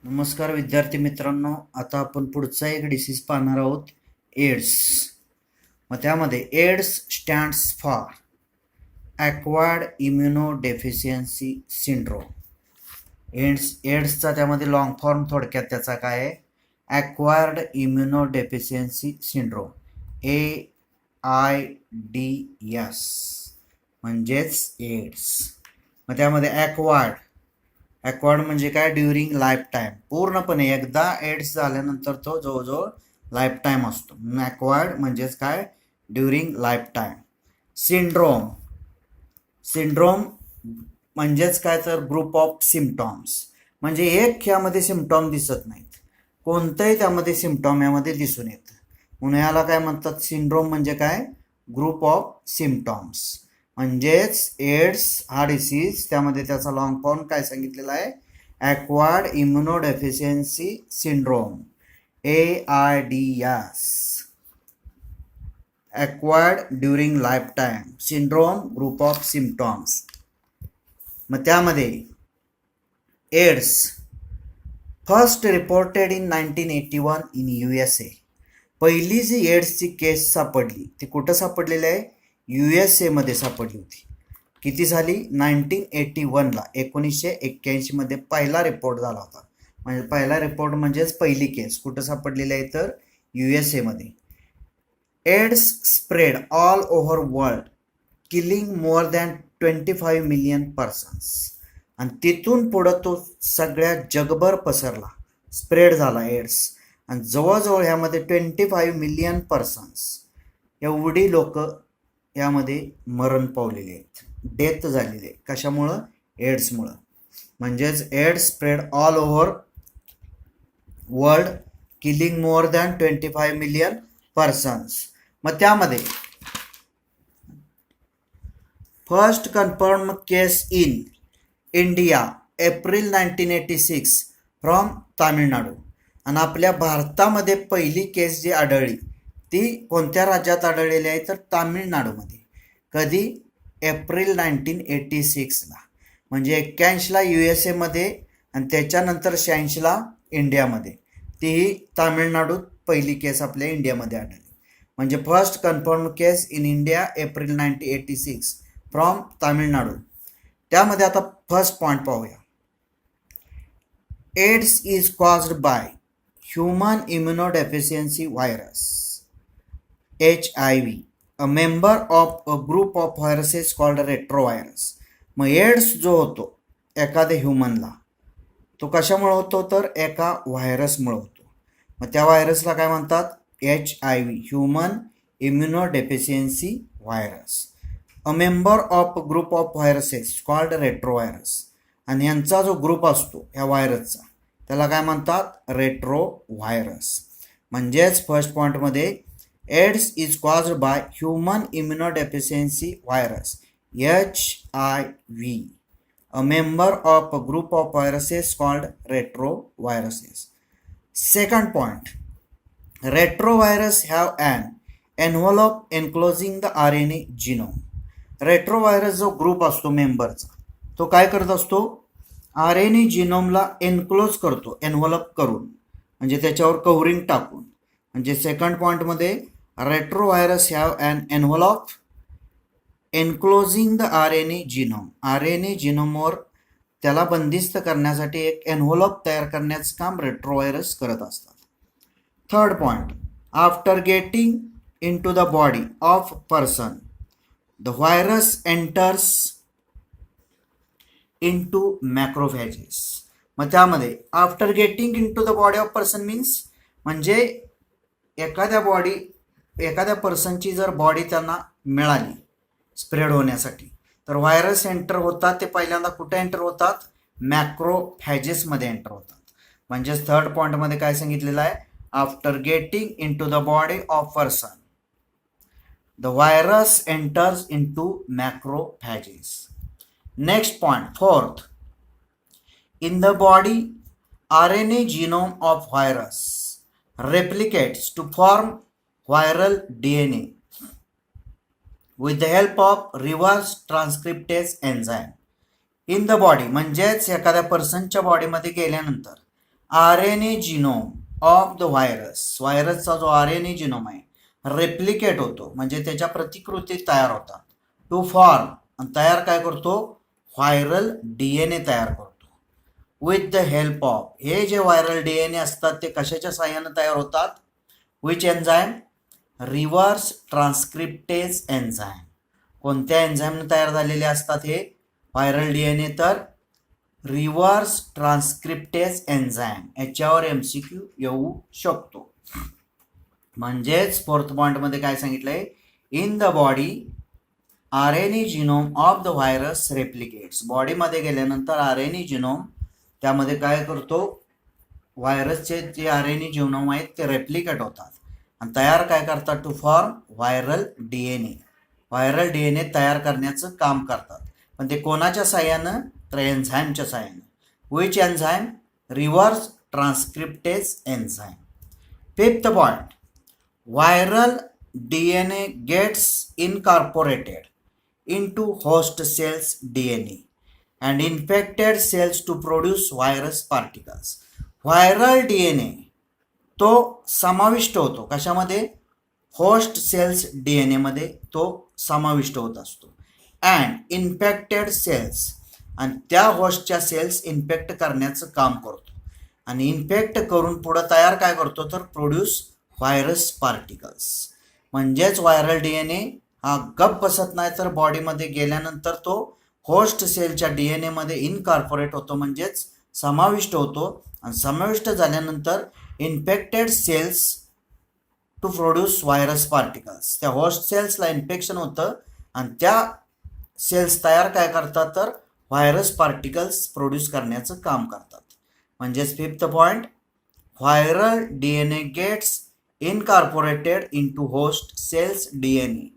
नमस्कार विद्यार्थी मित्रांनो, आता आपण पुढचा एक डिसीज पाहणार आहोत, एड्स. मग त्यामध्ये AIDS stands for acquired immunodeficiency syndrome. एड्सचा त्यामध्ये लॉंग फॉर्म थोडक्यात त्याचा काय आहे, ॲक्वायर्ड इम्युनोडेफिशियन्सी सिंड्रोम, AIDS म्हणजेच एड्स. मग त्यामध्ये ॲक्वायर्ड म्हणजे काय, ड्युरिंग लाईफ टाईम, पूर्णपणे एकदा एड्स झाल्यानंतर तो जवळजवळ लाईफ टाईम असतो. ॲक्वायर्ड म्हणजेच काय, ड्युरिंग लाईफ टाईम. सिंड्रोम म्हणजेच काय, तर ग्रुप ऑफ सिम्पटॉम्स, म्हणजे एक यामध्ये सिम्पटॉम दिसत नाहीत, कोणतंही त्यामध्ये सिम्पटॉम यामध्ये दिसून येतं, म्हणून याला काय म्हणतात, सिंड्रोम म्हणजे काय, ग्रुप ऑफ सिम्पटॉम्स. म्हणजेच एड्स हा डिसीज, त्यामध्ये त्याचा लॉंग फॉर्म काय सांगितलेला आहे, acquired immunodeficiency syndrome, AIDS. Acquired during life time, syndrome, group of symptoms. मग त्यामध्ये AIDS first reported in 1981 in USA. पहिली जी एड्सची केस सापडली ती कुठं सापडलेली आहे, USA मध्ये सापडली होती. किती झाली, 1981ला, 1981मध्ये पहिला रिपोर्ट झाला होता. म्हणजे पहिला रिपोर्ट म्हणजेच पहिली केस कुठं सापडलेली आहे, तर USA मध्ये. AIDS spread all over world, killing more than 25 million persons. आणि तिथून पुढं तो सगळ्या जगभर पसरला, स्प्रेड झाला एड्स, आणि जवळजवळ ह्यामध्ये 25 मिलियन पर्सन्स एवढी लोक यामध्ये मरण पावलेली आहेत, डेथ झालेली आहे. कशामुळं, एड्समुळं. म्हणजेच AIDS spread all over world, killing more than 25 million persons. मग त्यामध्ये first confirm case in India April 1986 from Tamil Nadu. आणि आपल्या भारतामध्ये पहिली केस जी आढळली ती कोणत्या राज्यात आढळलेली आहे, तर तामिळनाडूमध्ये. कधी, एप्रिल 1986ला. म्हणजे 81ला USA मध्ये आणि त्याच्यानंतर 86ला इंडियामध्ये. तीही तामिळनाडूत पहिली केस आपल्या इंडियामध्ये आढळली. म्हणजे first confirm case in India April 1986 from Tamil Nadu. त्यामध्ये आता फर्स्ट पॉईंट पाहूया. AIDS is caused by human immunodeficiency virus, HIV, a member of a group of viruses called retrovirus. मग एड्स जो होतो एखाद्या ह्युमनला, तो कशामुळे होतो, तर एका व्हायरसमुळे होतो. मग त्या व्हायरसला काय म्हणतात, HIV, human immunodeficiency virus. A member of group of viruses called retrovirus. आणि यांचा जो ग्रुप असतो ह्या व्हायरसचा, त्याला काय म्हणतात, रेट्रोव्हायरस. म्हणजेच फर्स्ट पॉईंटमध्ये AIDS is caused by human immunodeficiency virus, HIV, a member of a group of viruses called retroviruses. Second point, retrovirus have an envelope enclosing the RNA genome. Retrovirus जो ग्रुप असतो मेंबरचा, तो काय करत असतो, RNA जिनोमला एन्क्लोज करतो, envelope करून, म्हणजे त्याच्यावर कव्हरिंग टाकून. म्हणजे सेकंड पॉईंटमध्ये retrovirus have an envelope enclosing the RNA genome. RNA जिनोमवर त्याला बंदिस्त करण्यासाठी एक एन्व्हलप तयार करण्याचं काम रेट्रोव्हायरस करत असतात. Third point, after getting into the body of person, the virus enters into macrophages. मग त्यामध्ये after getting into the body of person means, म्हणजे एखाद्या पर्सनची जर बॉडी त्यांना मिळाली स्प्रेड होण्यासाठी, तर व्हायरस एंटर होतात. ते पहिल्यांदा कुठे एंटर होतात, मॅक्रोफॅजेसमध्ये एंटर होतात. म्हणजेच थर्ड पॉईंटमध्ये काय सांगितलेलं आहे, after getting into the body of person, the virus enters into macrophages. Next point, fourth, in the body RNA genome of virus replicates to form viral DNA with the help of reverse transcriptase enzyme. In the body म्हणजेच एखाद्या पर्सनच्या बॉडीमध्ये गेल्यानंतर R N A genome of the व्हायरसचा जो R N A genome आहे replicate होतो, म्हणजे त्याच्या प्रतिकृती तयार होतात. टू फॉर्म, आणि तयार काय करतो, व्हायरल डीएनए तयार करतो. विथ द हेल्प ऑफ, हे जे व्हायरल डीएनए असतात ते कशाच्या साहाय्याने तयार होतात, which enzyme, reverse transcriptase enzyme. कोणत्या एन्झाईमने तयार झालेले असतात हे व्हायरल डीएनए, तर रिव्हर्स ट्रान्सक्रिप्टेज एन्झाईम. याच्यावर MCQ येऊ शकतो. म्हणजेच फोर्थ पॉईंटमध्ये काय सांगितलंय, in the body R N A genome of the virus replicates. बॉडीमध्ये गेल्यानंतर आर एन ए जिनोम त्यामध्ये काय करतो, व्हायरसचे जे आर एन ए जिनोम आहेत ते रेप्लिकेट होतात आणि तयार काय करतात, to form viral DNA. Viral DNA तयार करण्याचं काम करतात. पण ते कोणाच्या साह्यानं, तर एन्झाईमच्या साह्यानं. Which enzyme, reverse transcriptase enzyme. Fifth point, viral DNA gets incorporated into host cells DNA and infected cells to produce virus particles. Viral DNA तो समाविष्ट होतो कशामध्ये, होस्ट सेल्स डीएनए मध्ये तो समाविष्ट होत असतो. अँड इन्फेक्टेड सेल्स, आणि त्या होस्टच्या सेल्स इन्फेक्ट करण्याचं काम करतो आणि इन्फेक्ट करून पुढं तयार काय करतो, तर प्रोड्यूस व्हायरस पार्टिकल्स. म्हणजेच व्हायरल डीएनए हा गप बसत नाही, तर बॉडीमध्ये गेल्यानंतर तो होस्ट सेलच्या डीएनए मध्ये इनकॉर्पोरेट होतो, म्हणजेच समाविष्ट होतो. आणि समाविष्ट झाल्यानंतर infected cells to produce virus particles. त्या होस्ट सेल्सला इन्फेक्शन होतं आणि त्या सेल्स तयार काय करतात, तर व्हायरस पार्टिकल्स प्रोड्यूस करण्याचं काम करतात. म्हणजेच fifth point, viral DNA gets incorporated into host cells DNA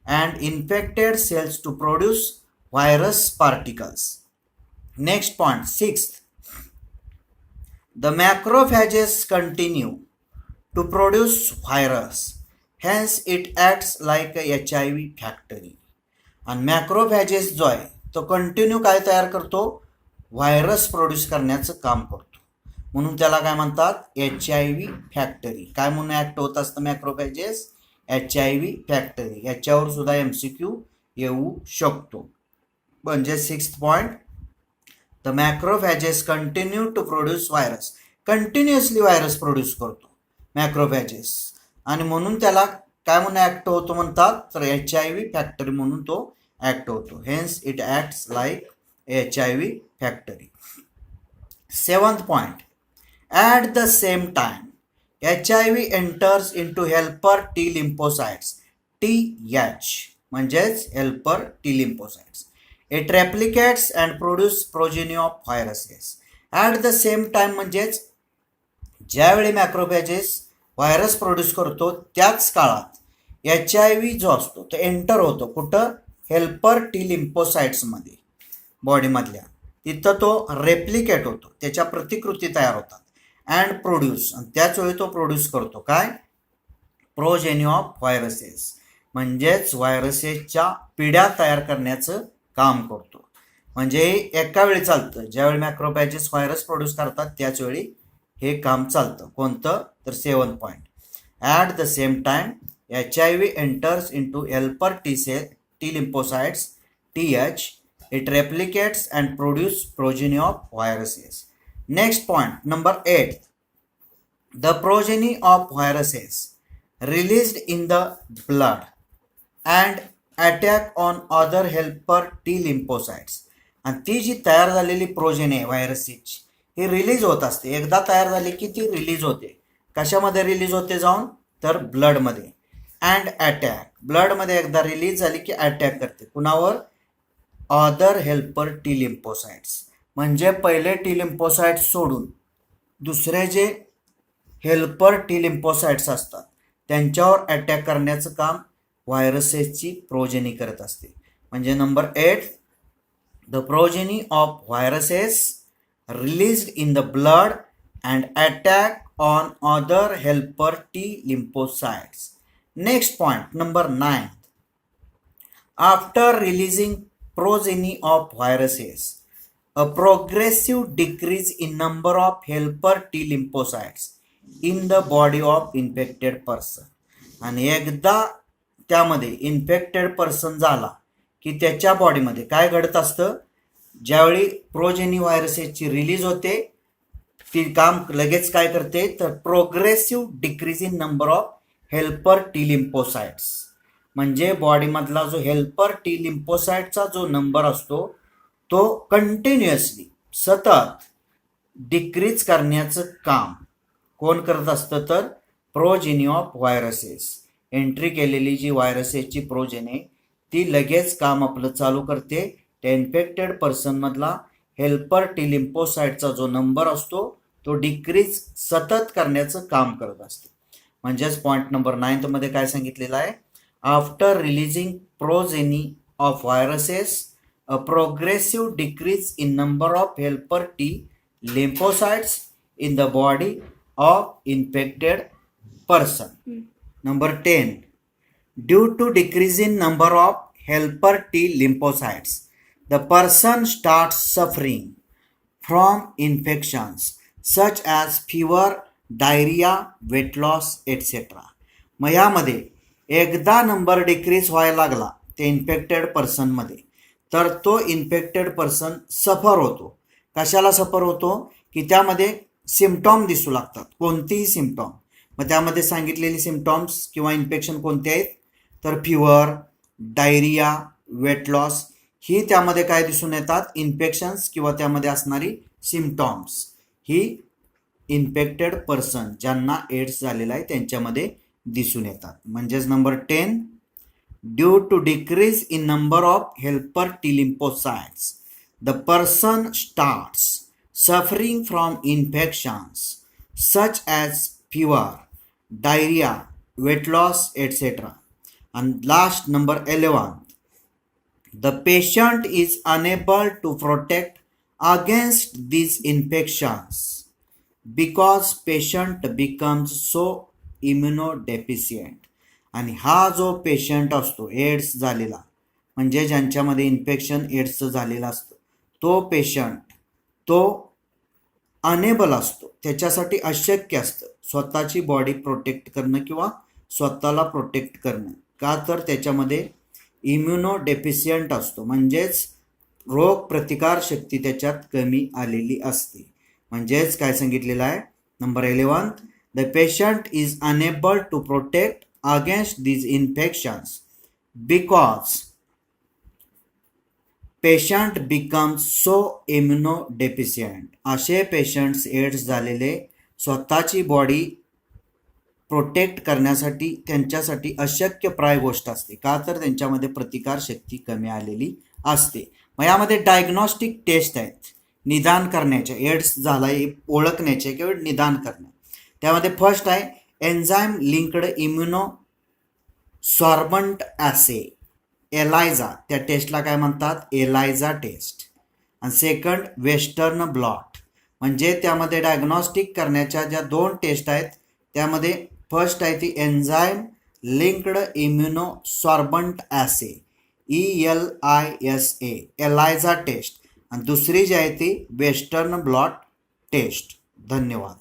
and infected cells to produce virus particles. Next point, sixth, the macrophages continue to produce virus, hence it acts like a HIV factory. आणि macrophages जो आहे तो continue काय तयार करतो, virus produce करण्याचं काम करतो, म्हणून त्याला काय म्हणतात, HIV फॅक्टरी. काय म्हणून ऍक्ट होत असतं मॅक्रोफॅजेस, HIV फॅक्टरी. याच्यावर सुद्धा MCQ येऊ शकतो. म्हणजे sixth point, the macrophages continue to produce virus. Continuously virus produce करतो मॅक्रोफॅजेस, आणि म्हणून त्याला काय म्हणून ऍक्ट होतो म्हणतात, तर HIV फॅक्टरी म्हणून तो ऍक्ट होतो. Hence it acts like HIV factory. Seventh point, at the same time HIV enters into helper T lymphocytes, TH, म्हणजेच helper T lymphocytes. It replicates and produces progeny of viruses. At the same time म्हणजेच ज्यावेळी macrophages virus produce करतो त्याच काळात HIV जो असतो तो enter होतो कुठं, हेल्पर टी लिम्फोसाइट्समध्ये बॉडीमधल्या. तिथं तो रेप्लिकेट होतो, त्याच्या प्रतिकृती तयार होतात. अँड प्रोड्यूस, आणि त्याच वेळी तो प्रोड्यूस करतो काय, प्रोजेनी ऑफ व्हायरसेस, म्हणजेच व्हायरसेसच्या पिढ्या तयार करण्याचं काम करतो. म्हणजे एका वेळी चालतं, ज्यावेळी मॅक्रोफॅजेस व्हायरस प्रोड्यूस करतात त्याच वेळी हे काम चालतं. कोणतं, तर seventh point, at the same time HIV enters into helper T lymphocytes TH, it replicates and produce progeny of viruses. Next point, number 8, the progeny of viruses released in the blood and attack on other helper T lymphocytes. आणि ती जी तयार झालेली progeny आहे व्हायरसची ही release होत असते. एकदा तयार झाली की ती रिलीज होते. कशामध्ये रिलीज होते जाऊन, तर ब्लडमध्ये. अँड अटॅक, ब्लडमध्ये एकदा रिलीज झाली की अटॅक करते कुणावर, अदर हेल्पर टी लिम्फोसाइट्स. म्हणजे पहिले टी लिम्फोसाइट्स सोडून दुसरे जे हेल्पर टी लिम्फोसाइट्स असतात त्यांच्यावर अटॅक करण्याचं काम व्हायरसेसची प्रोजेनी करत असते. म्हणजे number 8, the progeny of viruses released in the blood and attack on other helper T lymphocytes. Next point, number 9, after releasing progeny of viruses, a progressive decrease in number of helper T lymphocytes in the body of infected person. आणि एकदा त्यामध्ये infected person झाला की त्याच्या बॉडीमध्ये काय घडत असतं, ज्यावेळी प्रोजेनी व्हायरसेसची रिलीज होते ती काम लगेच काय करते तर progressive decrease in number of helper T lymphocytes, म्हणजे बॉडीमधला जो हेल्पर टी लिम्फोसाइटचा जो नंबर असतो तो कंटिन्युअसली सतत डिक्रीज करण्याचं काम कोण करत असतं तर प्रोजेनी ऑफ व्हायरसेस. एंट्री केलेली जी व्हायरसेसची प्रोजेनी ती लगेच काम आपलं चालू करते. त्या इन्फेक्टेड पर्सनमधला हेल्पर टी लिम्फोसाइटचा जो नंबर असतो तो डिक्रीज सतत करण्याचं काम करत असते. म्हणजेच पॉईंट नंबर 9 मध्ये काय सांगितलेलं आहे, after releasing progeny of viruses a progressive decrease in number of helper T lymphocytes in the body of infected person. Number 10, due to decrease in number of helper T lymphocytes, the person starts suffering from infections such as fever, diarrhea, weight loss, etc. मग यामध्ये एकदा number decrease व्हायला लागला त्या infected पर्सनमध्ये तर तो infected person suffer होतो. कशाला सफर होतो की त्यामध्ये सिम्पटॉम दिसू लागतात, कोणतीही सिम्पटॉम. मग त्यामध्ये सांगितलेली सिम्पटॉम्स किंवा इन्फेक्शन कोणते आहेत तर फिवर, डायरिया, वेट लॉस ही त्यामध्ये काय दिसून येतात, इन्फेक्शन्स किंवा त्यामध्ये असणारी सिम्पटॉम्स ही इन्फेक्टेड पर्सन ज्यांना एड्स झालेला आहे त्यांच्यामध्ये दिसून येतात. म्हणजेच number 10, due to decrease in number of helper T lymphocytes, the person starts suffering from infections such as fever, diarrhea, weight loss, etc. And last, number 11, the patient is unable to protect against these infections because patient becomes so immunodeficient. आणि हा जो patient असतो AIDS झालेला, म्हणजे ज्यांच्यामध्ये infection एड्सचं झालेलं असतं तो पेशंट तो अनेबल असतो, त्याच्यासाठी अशक्य असतं स्वतःची बॉडी प्रोटेक्ट करणं किंवा स्वतःला प्रोटेक्ट करणं. का तर त्याच्यामध्ये इम्युनो डेफिशियंट असतो, म्हणजेच रोग प्रतिकार शक्ती त्याच्यात कमी आलेली असते. म्हणजेच काय सांगितलेलं आहे number 11, the patient is unable to protect against these infections because patient becomes so immunodeficient. असे पेशंट्स एड्स झालेले स्वतःची बॉडी प्रोटेक्ट करण्यासाठी त्यांच्यासाठी अशक्यप्राय गोष्ट असते. का तर त्यांच्यामध्ये प्रतिकार शक्ती कमी आलेली असते. मग यामध्ये डायग्नॉस्टिक टेस्ट आहेत निदान करण्याच्या, एड्स झाला ओळखण्याचे किंवा निदान करणे. त्यामध्ये फर्स्ट आहे एन्झाईम लिंक्ड इम्युनो सॉर्बंट ॲसे, एलायझा, त्या टेस्टला काय म्हणतात एलायझा टेस्ट. आणि सेकंड वेस्टर्न ब्लॉट, म्हणजे त्यामध्ये डायग्नॉस्टिक करण्याच्या ज्या 2 टेस्ट आहेत त्यामध्ये फर्स्ट आहे ती enzyme linked immuno sorbent assay ELISA, ELISA test, आणि दुसरी जी आहे ती वेस्टर्न ब्लॉट टेस्ट. धन्यवाद.